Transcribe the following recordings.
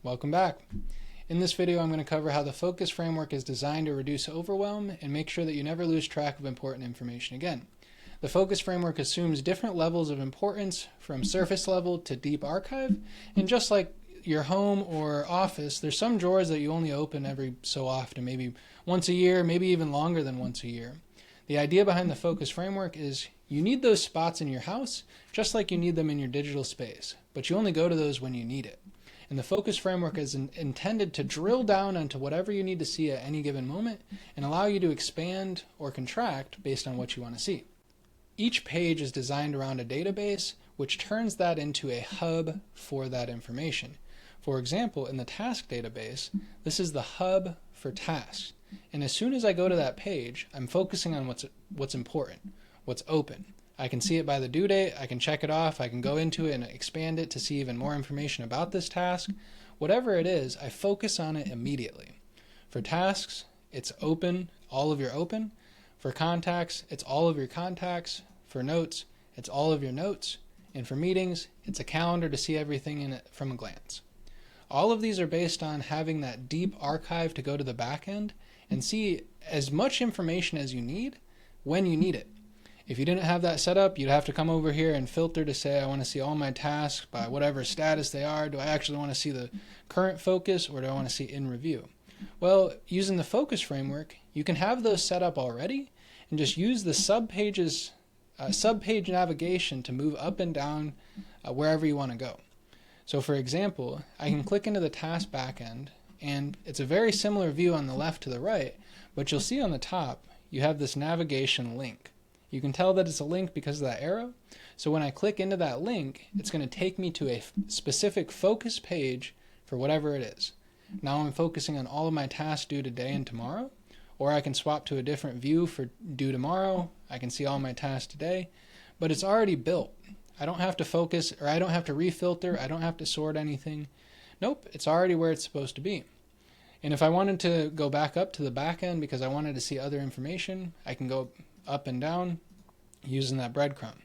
Welcome back. In this video, I'm going to cover how the focus framework is designed to reduce overwhelm and make sure that you never lose track of important information again. The focus framework assumes different levels of importance from surface level to deep archive, and just like your home or office, there's some drawers that you only open every so often, maybe once a year, maybe even longer than once a year. The idea behind the focus framework is you need those spots in your house just like you need them in your digital space, but you only go to those when you need it. And the focus framework is intended to drill down onto whatever you need to see at any given moment and allow you to expand or contract based on what you want to see. Each page is designed around a database, which turns that into a hub for that information. For example, in the task database, this is the hub for tasks. And as soon as I go to that page, I'm focusing on what's important, what's open. I can see it by the due date, I can check it off, I can go into it and expand it to see even more information about this task. Whatever it is, I focus on it immediately. For tasks, it's open, all of your open. For contacts, it's all of your contacts. For notes, it's all of your notes. And for meetings, it's a calendar to see everything in it from a glance. All of these are based on having that deep archive to go to the back end and see as much information as you need when you need it. If you didn't have that set up, you'd have to come over here and filter to say, I want to see all my tasks by whatever status they are. Do I actually want to see the current focus, or do I want to see in review? Well, using the focus framework, you can have those set up already and just use the subpage navigation to move up and down wherever you want to go. So for example, I can click into the task backend, and it's a very similar view on the left to the right, but you'll see on the top, you have this navigation link. You can tell that it's a link because of that arrow. So when I click into that link, it's going to take me to a specific focus page for whatever it is. Now I'm focusing on all of my tasks due today and tomorrow, or I can swap to a different view for due tomorrow. I can see all my tasks today, but it's already built. I don't have to focus, or I don't have to refilter, I don't have to sort anything. Nope, it's already where it's supposed to be. And if I wanted to go back up to the back end because I wanted to see other information, I can go up and down using that breadcrumb.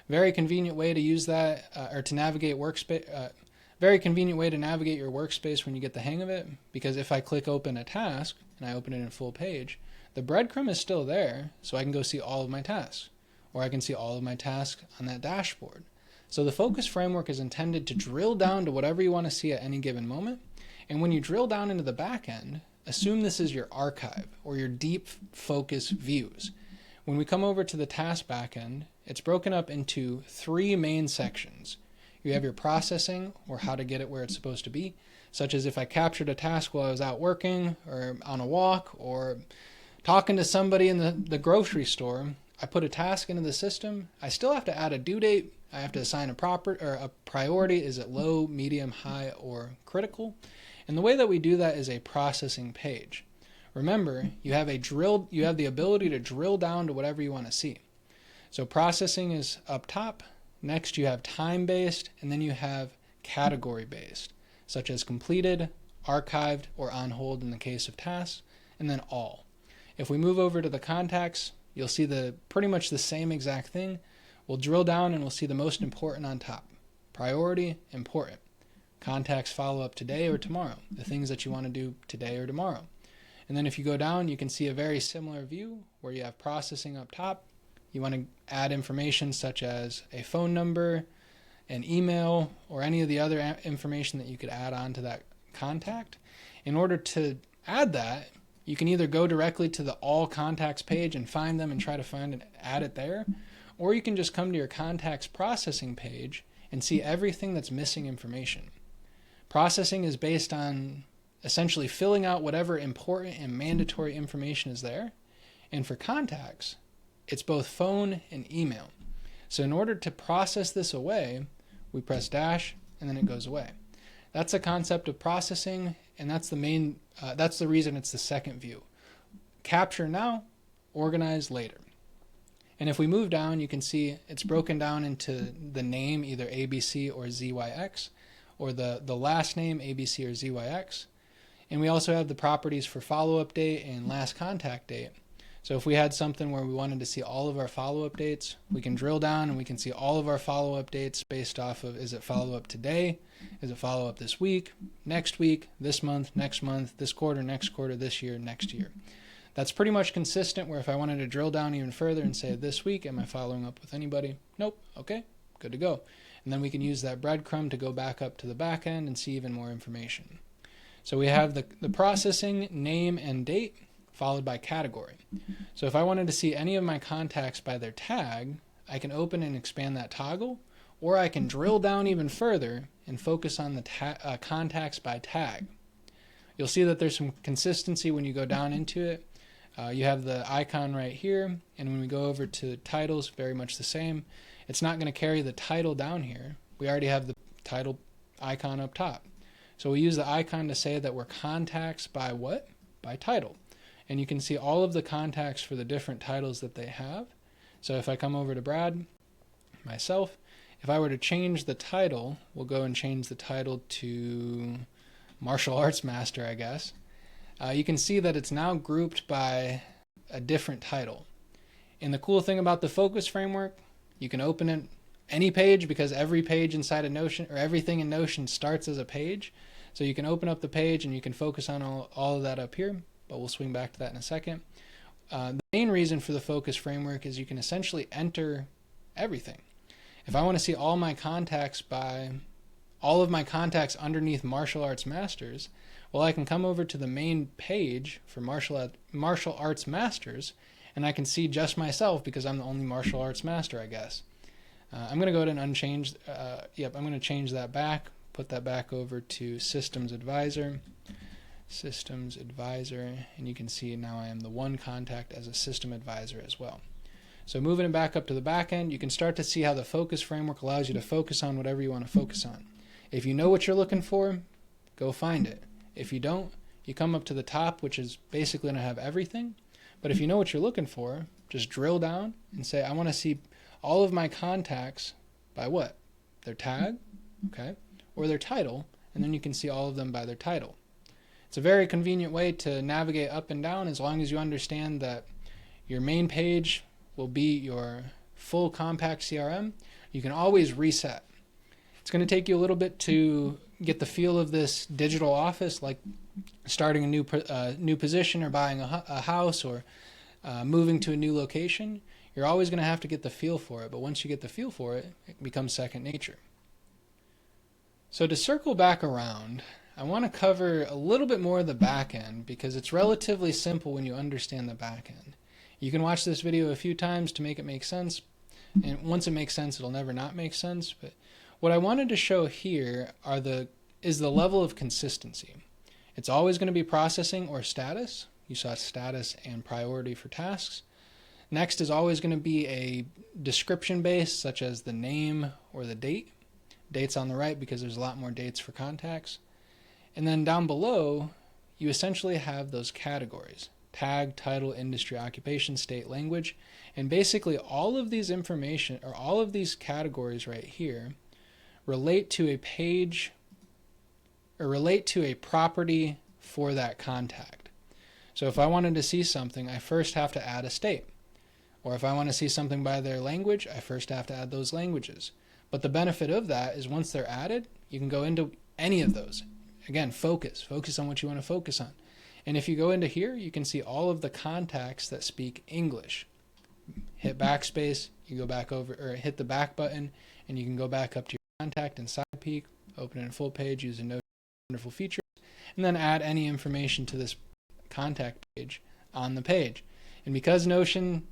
Very convenient way to use that, or to navigate workspace. Very convenient way to navigate your workspace when you get the hang of it, because if I click open a task and I open it in full page, the breadcrumb is still there, so I can go see all of my tasks, or I can see all of my tasks on that dashboard. So the focus framework is intended to drill down to whatever you want to see at any given moment. And when you drill down into the back end, assume this is your archive or your deep focus views. When we come over to the task backend, it's broken up into three main sections. You have your processing, or how to get it where it's supposed to be, such as if I captured a task while I was out working or on a walk or talking to somebody in the grocery store. I put a task into the system. I still have to add a due date. I have to assign a priority. Is it low, medium, high, or critical? And the way that we do that is a processing page. Remember, you have the ability to drill down to whatever you want to see. So processing is up top. Next you have time-based, and then you have category-based, such as completed, archived, or on hold in the case of tasks, and then all. If we move over to the contacts, you'll see pretty much the same exact thing. We'll drill down and we'll see the most important on top. Priority, important. Contacts follow up today or tomorrow, the things that you want to do today or tomorrow. And then if you go down, you can see a very similar view where you have processing up top. You want to add information such as a phone number, an email, or any of the other information that you could add on to that contact. In order to add that, you can either go directly to the all contacts page and find them and try to find and add it there, or you can just come to your contacts processing page and see everything that's missing information. Processing is based on essentially filling out whatever important and mandatory information is there. And for contacts, it's both phone and email. So in order to process this away, we press dash and then it goes away. That's the concept of processing, and that's the reason it's the second view. Capture now, organize later. And if we move down, you can see it's broken down into the name, either ABC or ZYX, or the last name, ABC or ZYX. And we also have the properties for follow-up date and last contact date. So if we had something where we wanted to see all of our follow-up dates, we can drill down and we can see all of our follow-up dates based off of, is it follow-up today? Is it follow-up this week, this month, next month, this quarter, next quarter, this year, next year? That's pretty much consistent, where if I wanted to drill down even further and say, this week, am I following up with anybody? Nope. Okay, good to go. And then we can use that breadcrumb to go back up to the back end and see even more information. So we have the processing, name, and date, followed by category. So if I wanted to see any of my contacts by their tag, I can open and expand that toggle, or I can drill down even further and focus on the contacts by tag. You'll see that there's some consistency when you go down into it. You have the icon right here, and when we go over to titles, very much the same. It's not going to carry the title down here. We already have the title icon up top. So we use the icon to say that we're contacts by what? By title. And you can see all of the contacts for the different titles that they have. So if I come over to Brad, myself, if I were to change the title, we'll go and change the title to Martial Arts Master, I guess. You can see that it's now grouped by a different title. And the cool thing about the focus framework, you can open it any page, because every page inside of Notion, or everything in Notion, starts as a page. So you can open up the page and you can focus on all of that up here, but we'll swing back to that in a second. The main reason for the focus framework is you can essentially enter everything. If I want to see all my contacts by all of my contacts underneath Martial Arts Masters, well, I can come over to the main page for Martial Arts Masters, and I can see just myself because I'm the only martial arts master, I guess. I'm going to go ahead and unchange, I'm going to change that back, put that back over to Systems Advisor, and you can see now I am the one contact as a System Advisor as well. So moving it back up to the back end, you can start to see how the focus framework allows you to focus on whatever you want to focus on. If you know what you're looking for, go find it. If you don't, you come up to the top, which is basically going to have everything. But if you know what you're looking for, just drill down and say, I want to see all of my contacts by what? Their tag, okay, or their title, and then you can see all of them by their title. It's a very convenient way to navigate up and down, as long as you understand that your main page will be your full compact CRM. You can always reset. It's going to take you a little bit to get the feel of this digital office, like starting a new position, or buying a house, or moving to a new location. You're always going to have to get the feel for it, but once you get the feel for it, it becomes second nature. So to circle back around, I want to cover a little bit more of the back end, because it's relatively simple when you understand the back end. You can watch this video a few times to make it make sense, and once it makes sense, it'll never not make sense. But what I wanted to show here is the level of consistency. It's always going to be processing or status. You saw status and priority for tasks. Next is always going to be a description base, such as the name or the date. Date's on the right because there's a lot more dates for contacts. And then down below, you essentially have those categories: tag, title, industry, occupation, state, language. And basically all of these information, or all of these categories right here, relate to a page, or relate to a property for that contact. So if I wanted to see something, I first have to add a state. Or if I want to see something by their language, I first have to add those languages. But the benefit of that is once they're added, you can go into any of those. Again, focus on what you want to focus on. And if you go into here, you can see all of the contacts that speak English. Hit backspace, you go back over, or hit the back button, and you can go back up to your contact and side peek, open it in full page using Notion wonderful features, and then add any information to this contact page on the page. And because Notion,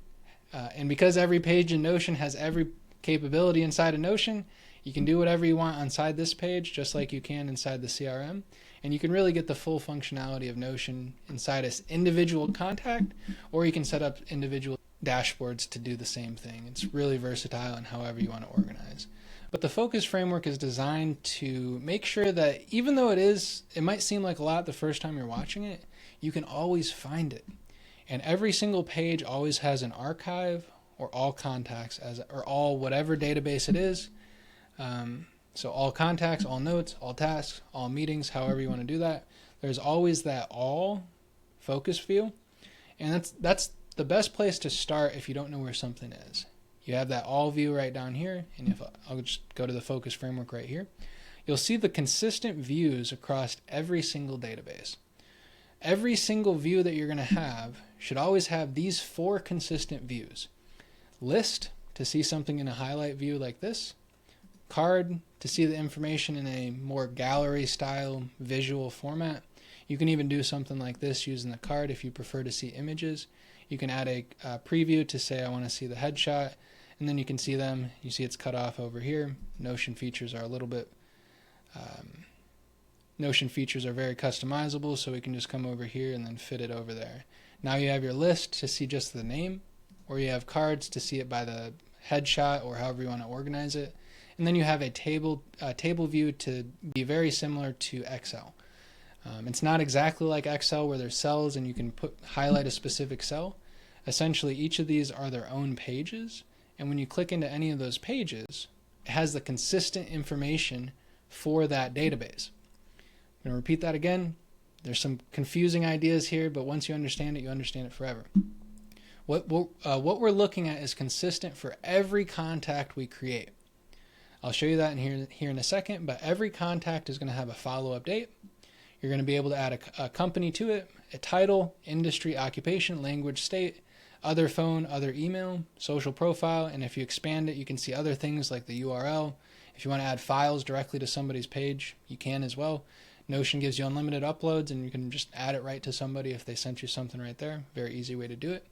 because every page in Notion has every capability inside of Notion, you can do whatever you want inside this page, just like you can inside the CRM. And you can really get the full functionality of Notion inside an individual contact, or you can set up individual dashboards to do the same thing. It's really versatile in however you want to organize. But the focus framework is designed to make sure that even though it might seem like a lot the first time you're watching it, you can always find it. And every single page always has an archive, or all contacts, or all whatever database it is. So all contacts, all notes, all tasks, all meetings, however you want to do that. There's always that all focus view. And that's the best place to start if you don't know where something is. You have that all view right down here, and if I'll just go to the focus framework right here, you'll see the consistent views across every single database. Every single view that you're going to have should always have these 4 consistent views. List, to see something in a highlight view like this. Card, to see the information in a more gallery style visual format. You can even do something like this using the card if you prefer to see images. You can add a preview to say I want to see the headshot, and then you can see them. You see it's cut off over here. Notion features are a little bit Notion features are very customizable, so we can just come over here and then fit it over there. Now you have your list to see just the name, or you have cards to see it by the headshot or however you want to organize it. And then you have a table view to be very similar to Excel. It's not exactly like Excel where there's cells and you can highlight a specific cell. Essentially, each of these are their own pages, and when you click into any of those pages, it has the consistent information for that database. I'm going to repeat that again. There's some confusing ideas here, but once you understand it, you understand it forever. What we're looking at is consistent for every contact we create. I'll show you that here in a second, but every contact is going to have a follow-up date. You're going to be able to add a company to it, a title, industry, occupation, language, state, other phone, other email, social profile, and if you expand it, you can see other things like the URL. If you want to add files directly to somebody's page, you can as well. Notion gives you unlimited uploads, and you can just add it right to somebody if they sent you something right there. Very easy way to do it.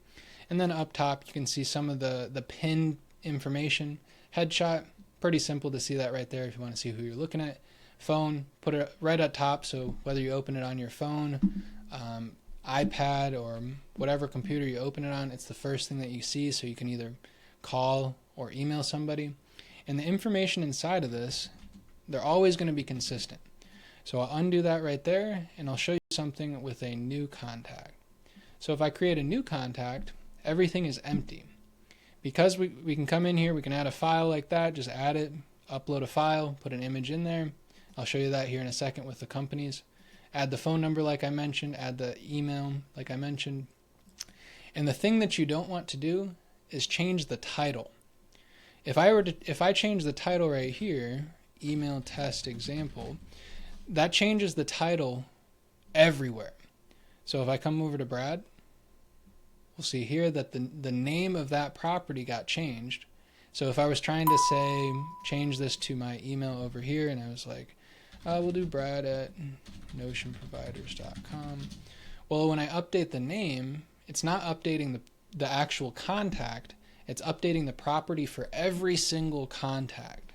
And then up top, you can see some of the pinned information. Headshot, pretty simple to see that right there if you want to see who you're looking at. Phone, put it right at top, so whether you open it on your phone, iPad, or whatever computer you open it on, it's the first thing that you see, so you can either call or email somebody. And the information inside of this, they're always going to be consistent. So I'll undo that right there, and I'll show you something with a new contact. So if I create a new contact, everything is empty. Because we can come in here, we can add a file like that, just add it, upload a file, put an image in there. I'll show you that here in a second with the companies. Add the phone number like I mentioned, add the email like I mentioned. And the thing that you don't want to do is change the title. If I change the title right here, email test example, that changes the title everywhere. So if I come over to Brad, we'll see here that the name of that property got changed. So if I was trying to say, change this to my email over here, and I was like, we'll do Brad at notionproviders.com. Well, when I update the name, it's not updating the actual contact, it's updating the property for every single contact.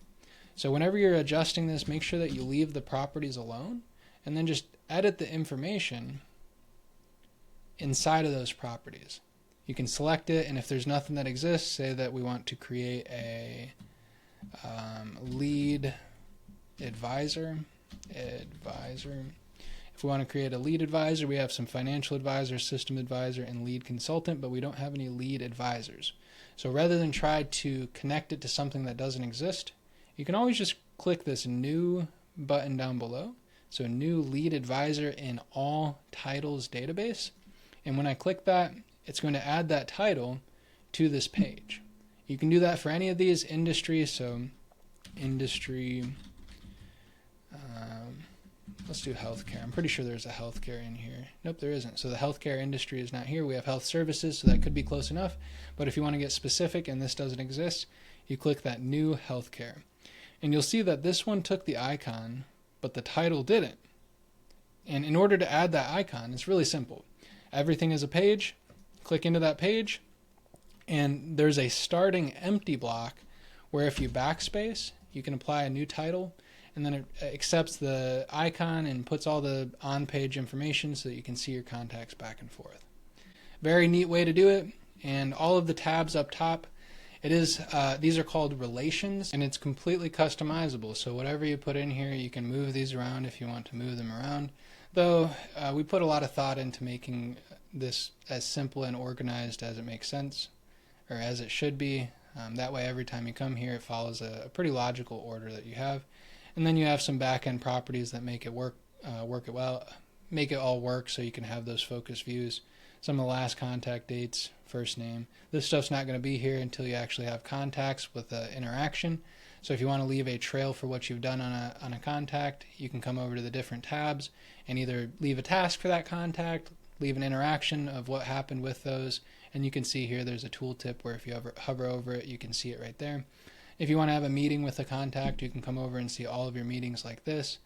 So whenever you're adjusting this, make sure that you leave the properties alone, and then just edit the information inside of those properties. You can select it, and if there's nothing that exists, say that we want to create a lead advisor. If we want to create a lead advisor, we have some financial advisor, system advisor, and lead consultant, but we don't have any lead advisors. So rather than try to connect it to something that doesn't exist, you can always just click this new button down below. So new lead advisor in all titles database. And when I click that, it's going to add that title to this page. You can do that for any of these industries. So industry, let's do healthcare. I'm pretty sure there's a healthcare in here. Nope, there isn't. So the healthcare industry is not here. We have health services, so that could be close enough. But if you want to get specific and this doesn't exist, you click that new healthcare. And you'll see that this one took the icon, but the title didn't. And in order to add that icon, it's really simple. Everything is a page. Click into that page, and there's a starting empty block where if you backspace, you can apply a new title, and then it accepts the icon and puts all the on-page information so that you can see your contacts back and forth. Very neat way to do it, and all of the tabs up top, these are called relations, and it's completely customizable. So whatever you put in here, you can move these around if you want to move them around. Though we put a lot of thought into making this as simple and organized as it makes sense, or as it should be. That way every time you come here, it follows a pretty logical order that you have. And then you have some back-end properties that make it work, make it all work so you can have those focus views. some of the last contact dates, first name. This stuff's not going to be here until you actually have contacts with the interaction. So if you want to leave a trail for what you've done on a contact, you can come over to the different tabs and either leave a task for that contact, leave an interaction of what happened with those, and you can see here there's a tooltip where if you hover over it, you can see it right there. If you want to have a meeting with a contact, you can come over and see all of your meetings like this,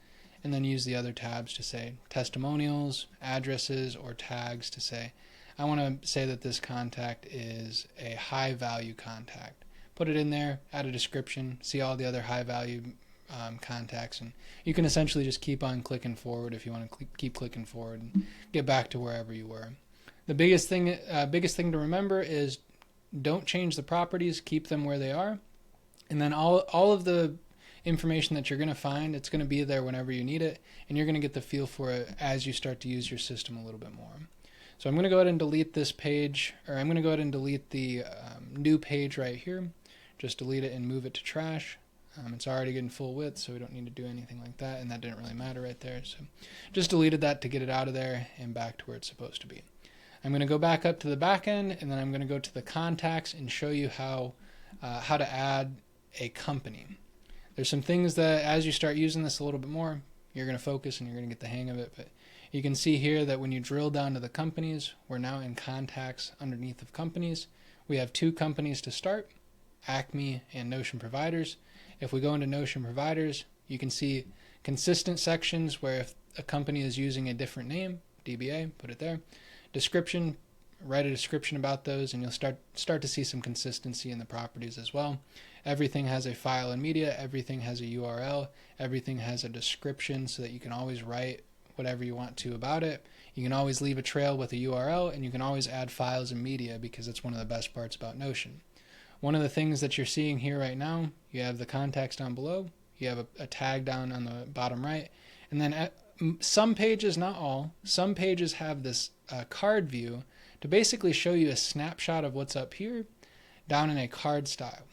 and then use the other tabs to say testimonials, addresses, or tags to say, I want to say that this contact is a high value contact. Put it in there, add a description, see all the other high value contacts, and you can essentially just keep on clicking forward if you want to keep clicking forward and get back to wherever you were. The biggest thing to remember is don't change the properties, keep them where they are, and then all of the information that you're going to find, it's going to be there whenever you need it, and you're going to get the feel for it as you start to use your system a little bit more. So I'm going to go ahead and delete this page, or I'm going to go ahead and delete the new page right here. Just delete it and move it to trash. It's already getting full width, so we don't need to do anything like that, and that didn't really matter right there. So just deleted that to get it out of there and back to where it's supposed to be. I'm going to go back up to the back end, and then I'm going to go to the contacts and show you how to add a company. There's some things that as you start using this a little bit more, you're going to focus and you're going to get the hang of it. But you can see here that when you drill down to the companies, we're now in contacts underneath of companies. We have 2 companies to start, Acme and Notion Providers. If we go into Notion Providers, you can see consistent sections where if a company is using a different name, DBA, put it there. Description, write a description about those, and you'll start to see some consistency in the properties as well. Everything has a file and media, everything has a URL, everything has a description so that you can always write whatever you want to about it. You can always leave a trail with a URL, and you can always add files and media because that's one of the best parts about Notion. One of the things that you're seeing here right now, you have the contacts down below, you have a tag down on the bottom right, and then some pages, not all, some pages have this card view to basically show you a snapshot of what's up here down in a card style.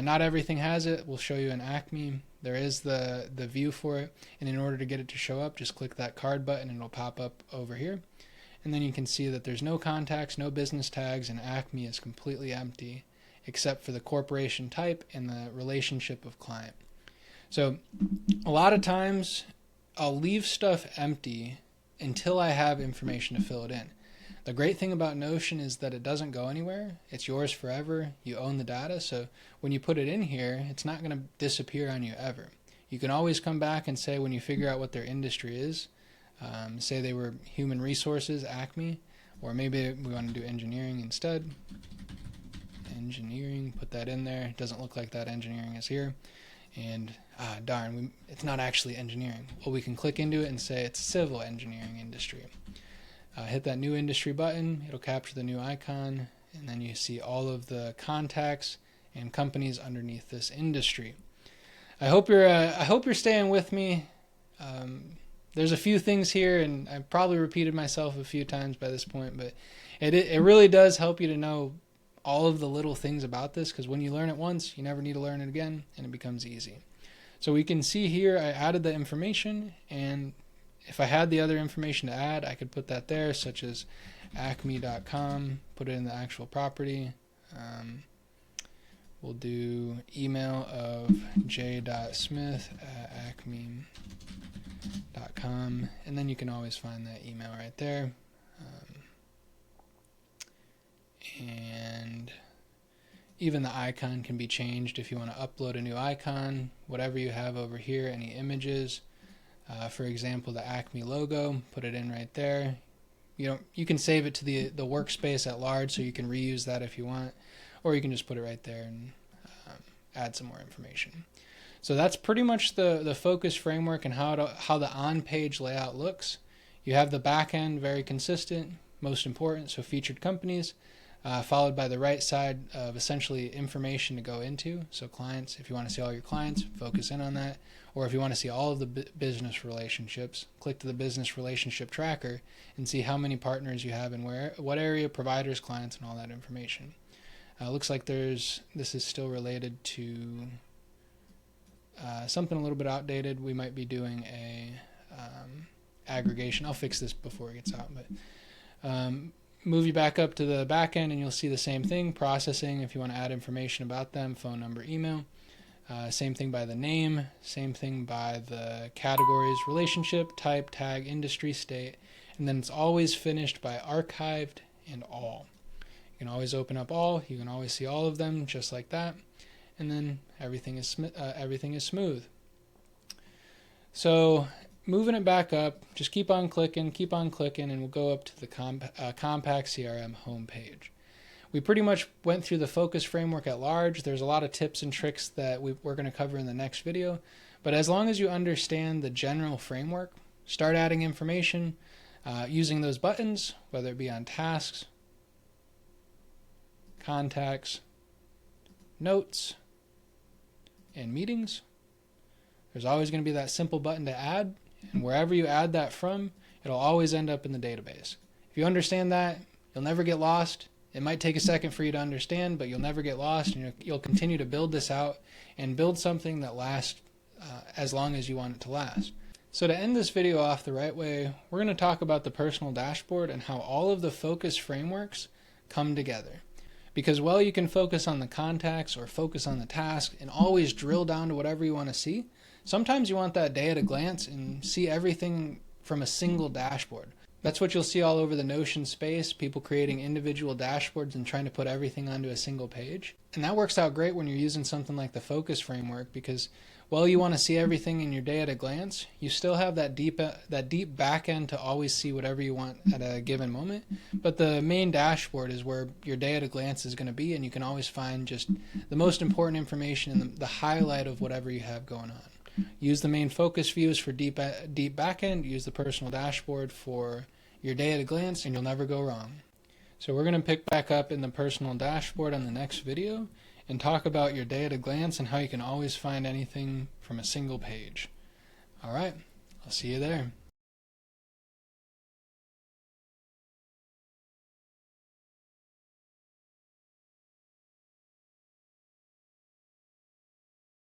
Not everything has it. We'll show you in Acme. There is the view for it, and in order to get it to show up, just click that card button and it'll pop up over here. And then you can see that there's no contacts, no business tags, and Acme is completely empty except for the corporation type and the relationship of client. So a lot of times I'll leave stuff empty until I have information to fill it in. The great thing about Notion is that it doesn't go anywhere. It's yours forever. You own the data. So when you put it in here, it's not going to disappear on you ever. You can always come back and say when you figure out what their industry is, say they were human resources, Acme, or maybe we want to do engineering instead. Engineering, put that in there. It doesn't look like that engineering is here. And darn, it's not actually engineering. Well, we can click into it and say it's civil engineering industry. Hit that new industry button, it'll capture the new icon, and then you see all of the contacts and companies underneath this industry. I hope you're staying with me. There's a few things here, and I've probably repeated myself a few times by this point, but it really does help you to know all of the little things about this, because when you learn it once, you never need to learn it again, and it becomes easy. So we can see here I added the information, and if I had the other information to add, I could put that there, such as acme.com, put it in the actual property. We'll do email of j.smith@acme.com, and then you can always find that email right there. And even the icon can be changed if you want to upload a new icon, whatever you have over here, any images. For example, the Acme logo, put it in right there. You can save it to the workspace at large, so you can reuse that if you want, or you can just put it right there and add some more information. So that's pretty much the focus framework and how the on-page layout looks. You have the back end very consistent, most important, so featured companies, followed by the right side of essentially information to go into. So clients, if you want to see all your clients, focus in on that. Or if you want to see all of the business relationships, click to the business relationship tracker and see how many partners you have in what area, providers, clients, and all that information. Looks like this is still related to something a little bit outdated. We might be doing a aggregation. I'll fix this before it gets out, but Move you back up to the back end and you'll see the same thing, processing if you want to add information about them, phone number, email. Same thing by the name, same thing by the categories, relationship, type, tag, industry, state, and then it's always finished by archived and all. You can always open up all, you can always see all of them just like that, and then everything is smooth. So moving it back up, just keep on clicking, and we'll go up to the Compact CRM homepage. We pretty much went through the focus framework at large. There's a lot of tips and tricks that we're going to cover in the next video, but as long as you understand the general framework, start adding information using those buttons, whether it be on tasks, contacts, notes, and meetings. There's always going to be that simple button to add, and wherever you add that from, it'll always end up in the database. If you understand that, you'll never get lost. It might take a second for you to understand, but you'll never get lost, and you'll continue to build this out and build something that lasts as long as you want it to last. So to end this video off the right way, we're going to talk about the personal dashboard and how all of the focus frameworks come together. Because while you can focus on the contacts or focus on the task and always drill down to whatever you want to see, sometimes you want that day at a glance and see everything from a single dashboard. That's what you'll see all over the Notion space, people creating individual dashboards and trying to put everything onto a single page. And that works out great when you're using something like the focus framework, because while you want to see everything in your day at a glance, you still have that deep back end to always see whatever you want at a given moment. But the main dashboard is where your day at a glance is going to be, and you can always find just the most important information and the highlight of whatever you have going on. Use the main focus views for deep back end, use the personal dashboard for your day at a glance, and you'll never go wrong. So we're going to pick back up in the personal dashboard on the next video and talk about your day at a glance and how you can always find anything from a single page. All right, I'll see you there.